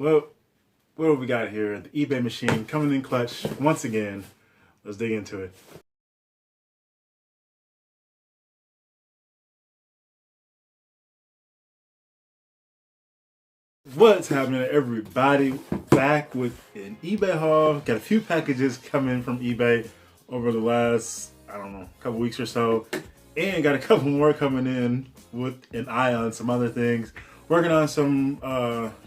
Well, what do we got here? The eBay machine coming in clutch once again. Let's dig into it. What's happening, everybody? Back with an eBay haul. Got a few packages coming from eBay over the last, I don't know, couple weeks or so. And got a couple more coming in with an eye on some other things. Working on some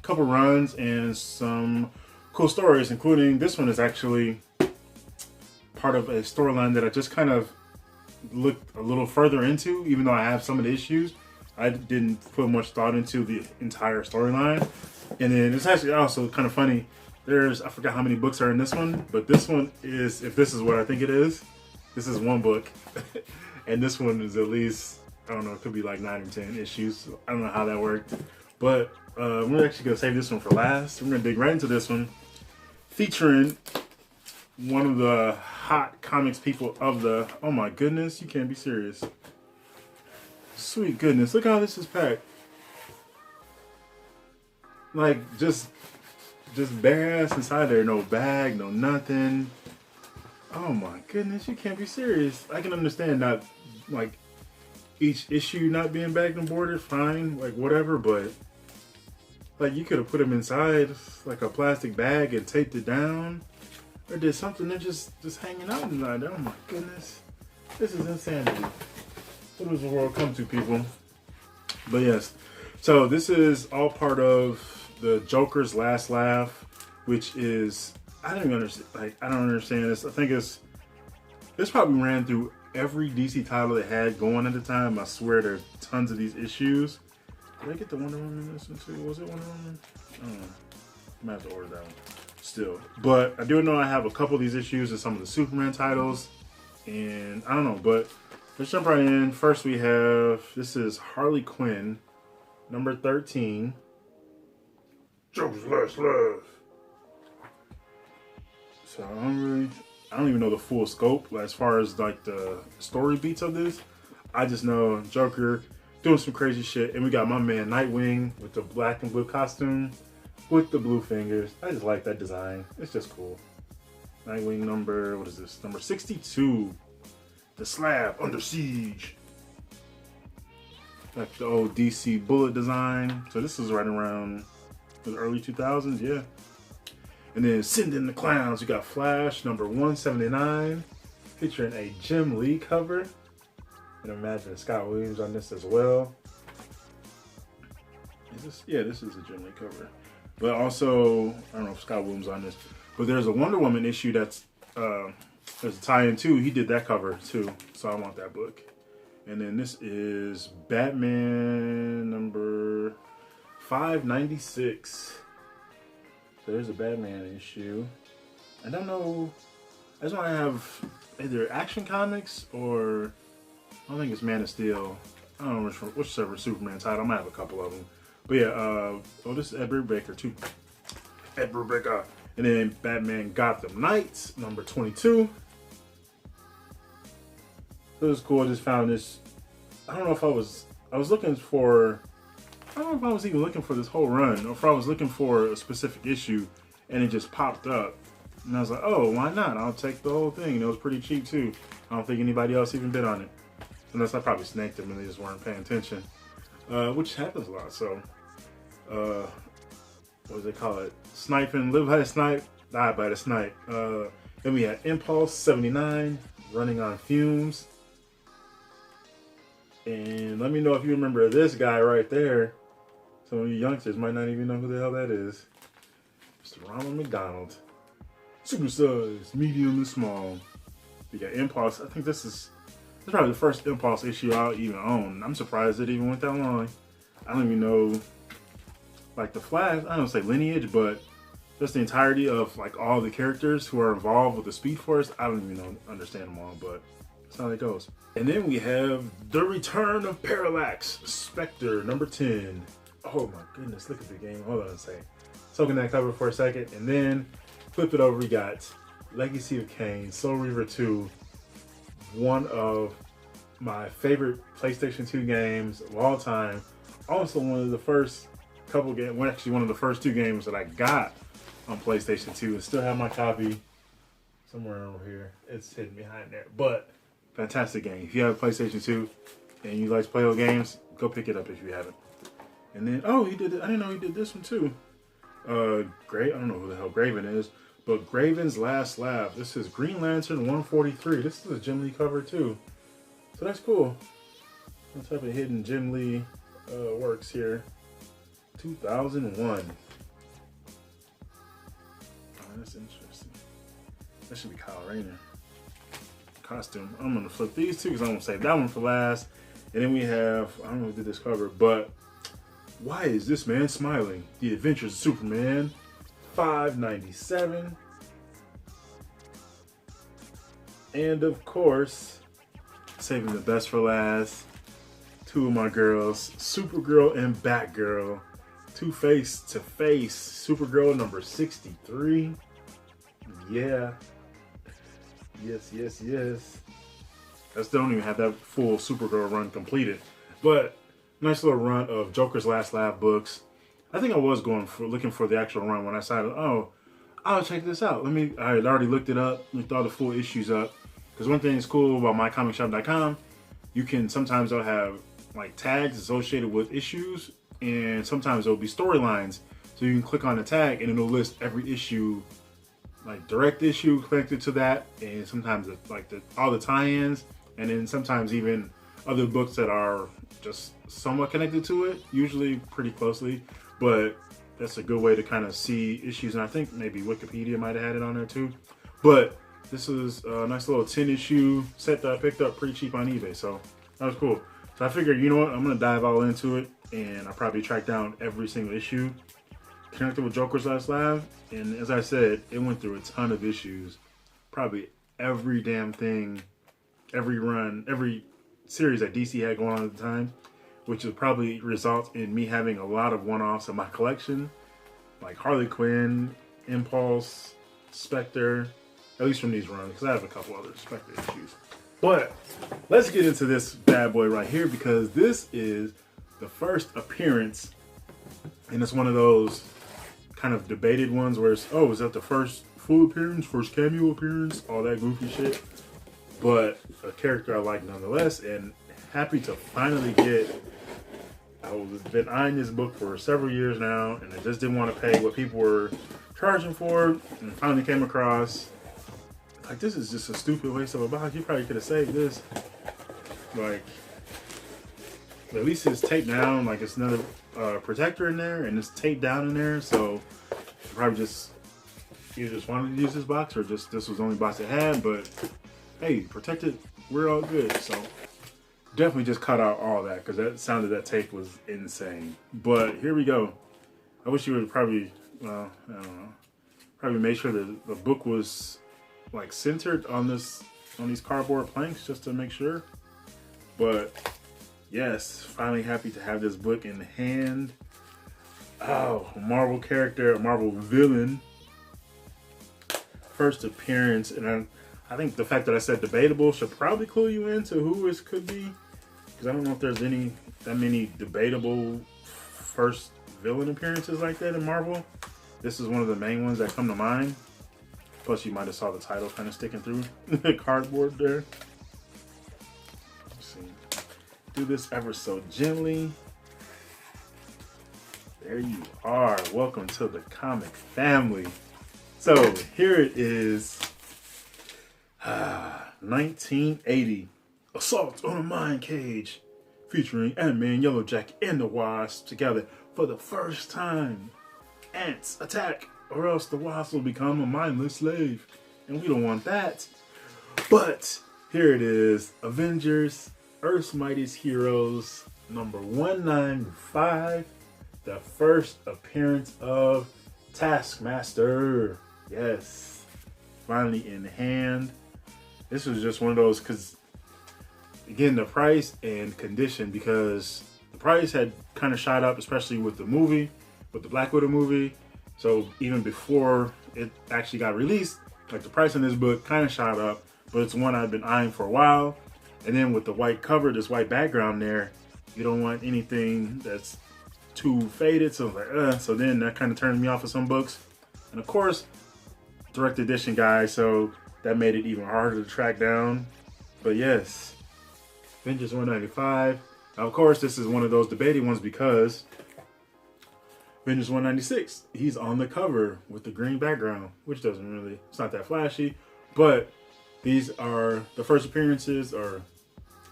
couple runs and some cool stories, including this one is actually part of a storyline that I just kind of looked a little further into, even though I have some of the issues. I didn't put much thought into the entire storyline. And then it's actually also kind of funny. I forgot how many books are in this one, but this one is, if this is what I think it is, this is one book. And this one is at least, I don't know, it could be like 9 or 10 issues. I don't know how that worked. But we're actually going to save this one for last. We're going to dig right into this one, featuring one of the hot comics people of the, oh my goodness, you can't be serious. Sweet goodness, look how this is packed. Like, just bare ass inside there, no bag, no nothing. Oh my goodness, you can't be serious. I can understand not, like, each issue not being bagged and boarded, fine, like whatever, but like you could have put them inside like a plastic bag and taped it down, or did something. They're just hanging out inside there. Oh my goodness, this is insanity. What does the world come to, people? But yes, so this is all part of the Joker's Last Laugh, which is, I don't even understand. Like, I don't understand this. I think this probably ran through every DC title it had going at the time. I swear there's tons of these issues. Did I get the Wonder Woman in this one too? Was it Wonder Woman? I don't know. I might have to order that one still. But I do know I have a couple of these issues in some of the Superman titles. And I don't know, but let's jump right in. First we have, this is Harley Quinn, number 13. Joker's Last Laugh. So I don't even know the full scope as far as like the story beats of this. I just know Joker doing some crazy shit, and we got my man Nightwing with the black and blue costume with the blue fingers. I just like that design. It's just cool. Nightwing number, what is this? Number 62. The Slab Under Siege. Like the old DC Bullet design. So this is right around the early 2000s, yeah. And then Send in the Clowns, you got Flash, number 179, featuring a Jim Lee cover. And imagine Scott Williams on this as well. Is this? Yeah, this is a Jim Lee cover. But also, I don't know if Scott Williams on this, but there's a Wonder Woman issue that's, there's a tie-in too. He did that cover too, so I want that book. And then this is Batman number 596. So there's a Batman issue. I don't know. I just want to have either Action Comics or I don't think it's Man of Steel. I don't know whichever Superman title. I might have a couple of them. But yeah, oh, this is Ed Brubaker too. Ed Brubaker. And then Batman Gotham Knights, number 22. It was cool. I just found this. I don't know if I was looking for, I don't know if I was even looking for this whole run, or if I was looking for a specific issue, and it just popped up. And I was like, oh, why not? I'll take the whole thing. And it was pretty cheap too. I don't think anybody else even bid on it. Unless I probably snaked them and they just weren't paying attention. Which happens a lot. So, what do they call it? Sniping, live by the snipe, die by the snipe. Then we had Impulse 79, Running on Fumes. And let me know if you remember this guy right there. Some of you youngsters might not even know who the hell that is. Mr. Ronald McDonald. Super size, medium and small. We got Impulse. I think this is probably the first Impulse issue I'll even own. I'm surprised it even went that long. I don't even know, like the Flash, I don't say lineage, but just the entirety of like all the characters who are involved with the Speed Force. I don't even understand them all, but that's how it goes. And then we have The Return of Parallax, Spectre, number 10. Oh my goodness, look at the game. Hold on a second. Soaking that cover for a second, and then flip it over, we got Legacy of Kain, Soul Reaver 2, one of my favorite PlayStation 2 games of all time. Also one of the first couple games, well, actually one of the first 2 games that I got on PlayStation 2, and still have my copy somewhere over here. It's hidden behind there, but fantastic game. If you have a PlayStation 2 and you like to play old games, go pick it up if you haven't. And then, oh, he did it. I didn't know he did this one too. I don't know who the hell Graven is, but Graven's Last Laugh. This is Green Lantern 143. This is a Jim Lee cover too, so that's cool. What type of hidden Jim Lee works here? 2001. Oh, that's interesting. That should be Kyle Rayner costume. I'm gonna flip these 2 because I'm gonna save that one for last. And then we have, I don't know who did this cover, but Why Is This Man Smiling? The Adventures of Superman, $5.97. And of course, saving the best for last, 2 of my girls, Supergirl and Batgirl, 2 face to face. Supergirl number 63. Yeah. Yes, yes, yes. I still don't even have that full Supergirl run completed. But nice little run of Joker's Last Laugh books. I think I was looking for the actual run when I decided, oh, I'll check this out. I had already looked it up, looked all the full issues up. Because one thing that's cool about mycomicshop.com, you can sometimes they'll have like tags associated with issues, and sometimes there'll be storylines. So you can click on the tag and it'll list every issue, like direct issue connected to that, and sometimes all the tie-ins, and then sometimes even other books that are just somewhat connected to it, usually pretty closely, but that's a good way to kind of see issues. And I think maybe Wikipedia might have had it on there too. But this is a nice little 10-issue set that I picked up pretty cheap on eBay, so that was cool. So I figured, you know what, I'm gonna dive all into it, and I'll probably track down every single issue connected with Joker's Last Laugh. And as I said, it went through a ton of issues, probably every damn thing, every run, every series that DC had going on at the time, which would probably result in me having a lot of one-offs in my collection, like Harley Quinn, Impulse, Spectre, at least from these runs, because I have a couple other Spectre issues. But let's get into this bad boy right here, because this is the first appearance, and it's one of those kind of debated ones where it's, oh, is that the first full appearance, first cameo appearance, all that goofy shit. But a character I like nonetheless, and happy to finally get. I've been eyeing this book for several years now, and I just didn't want to pay what people were charging for, and finally came across, like, this is just a stupid waste of a box. You probably could have saved this. Like, at least it's taped down, like it's another protector in there, and it's taped down in there, so probably just either just wanted to use this box, or just this was the only box it had. But hey, protected, we're all good. So definitely just cut out all that, because that sound of that tape was insane. But here we go. I wish you would probably, well, I don't know, probably make sure that the book was like centered on these cardboard planks, just to make sure. But yes, finally happy to have this book in hand. Oh, a Marvel character, a Marvel villain. First appearance, and I think the fact that I said debatable should probably clue you into who this could be, because I don't know if there's that many debatable first villain appearances like that in Marvel. This is one of the main ones that come to mind. Plus, you might have saw the title kind of sticking through the cardboard there. Let's see. Do this ever so gently. There you are. Welcome to the comic family. So here it is. 1980. Assault on a Mind Cage. Featuring Ant-Man, Yellowjacket, and the Wasp together for the first time. Ants attack, or else the Wasp will become a mindless slave. And we don't want that. But here it is. Avengers, Earth's Mightiest Heroes, number 195. The first appearance of Taskmaster. Yes. Finally in hand. This was just one of those, because again, the price and condition, because the price had kind of shot up, especially with the movie, with the Black Widow movie. So even before it actually got released, like the price on this book kind of shot up, but it's one I've been eyeing for a while. And then with the white cover, this white background there, you don't want anything that's too faded. So I was like, so then that kind of turned me off of some books. And of course, direct edition guys, so that made it even harder to track down. But yes, Avengers 195. Now, of course, this is one of those debated ones because Avengers 196, he's on the cover with the green background, which doesn't really, it's not that flashy, but these are the first appearances, or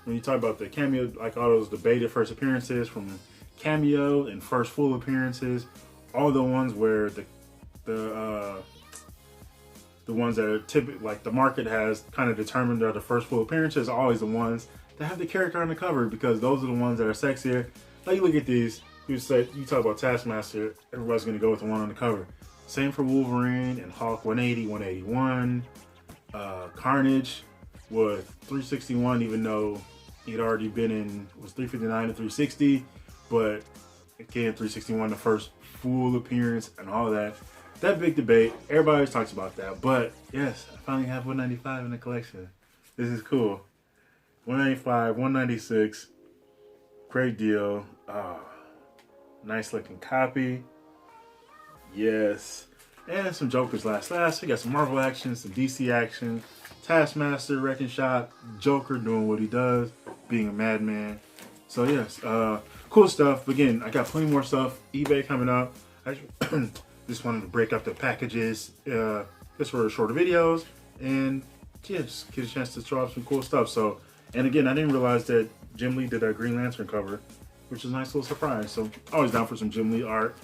when you talk about the cameo, like all those debated first appearances from cameo and first full appearances, all the ones where the ones that are typically, like the market has kind of determined are the first full appearances, are always the ones that have the character on the cover, because those are the ones that are sexier. Like you look at these, you talk about Taskmaster, everybody's gonna go with the one on the cover. Same for Wolverine and Hulk 180, 181, Carnage with 361, even though he'd already been in, was 359 to 360, but again, 361, the first full appearance and all that. That big debate, everybody always talks about that, but yes, I finally have 195 in the collection. This is cool. 195, 196, great deal. Nice looking copy. Yes. And some Joker's last. We got some Marvel action, some DC action, Taskmaster, Wrecking Shop, Joker doing what he does, being a madman. So yes, cool stuff. Again, I got plenty more stuff. eBay coming up. I just wanted to break up the packages just for shorter videos, and yeah, just get a chance to show off some cool stuff. So, and again, I didn't realize that Jim Lee did that Green Lantern cover, which is a nice little surprise. So always down for some Jim Lee art.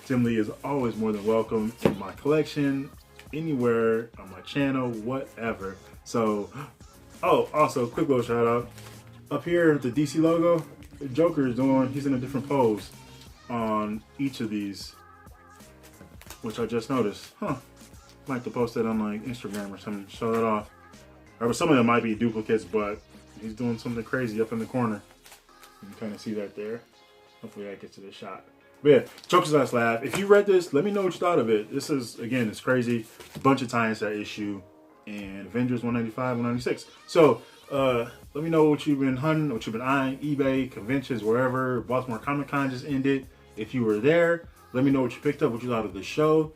Jim Lee is always more than welcome in my collection, anywhere on my channel, whatever. So, oh, also quick little shout out. Up here, the DC logo, the Joker is doing, he's in a different pose on each of these, which I just noticed. Might have to post that on like Instagram or something, show that off. Or some of them might be duplicates, but he's doing something crazy up in the corner. You can kind of see that there. Hopefully that gets to the shot. But yeah, Joker's Last Laugh. If you read this, let me know what you thought of it. This is, again, it's crazy. A bunch of tie-ins to that issue. And Avengers 195, 196. So, let me know what you've been hunting, what you've been eyeing, eBay, conventions, wherever. Baltimore Comic Con just ended. If you were there, let me know what you picked up, what you thought of the show.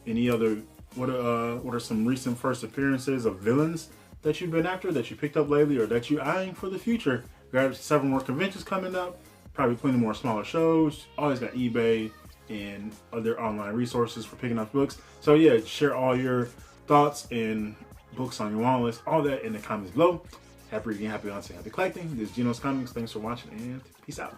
Any other, what are some recent first appearances of villains that you've been after, that you picked up lately, or that you're eyeing for the future? We got several more conventions coming up, probably plenty more smaller shows. Always got eBay and other online resources for picking up books. So yeah, share all your thoughts and books on your want list, all that in the comments below. Happy reading, happy hunting, happy collecting. This is Geno's Comics. Thanks for watching, and peace out.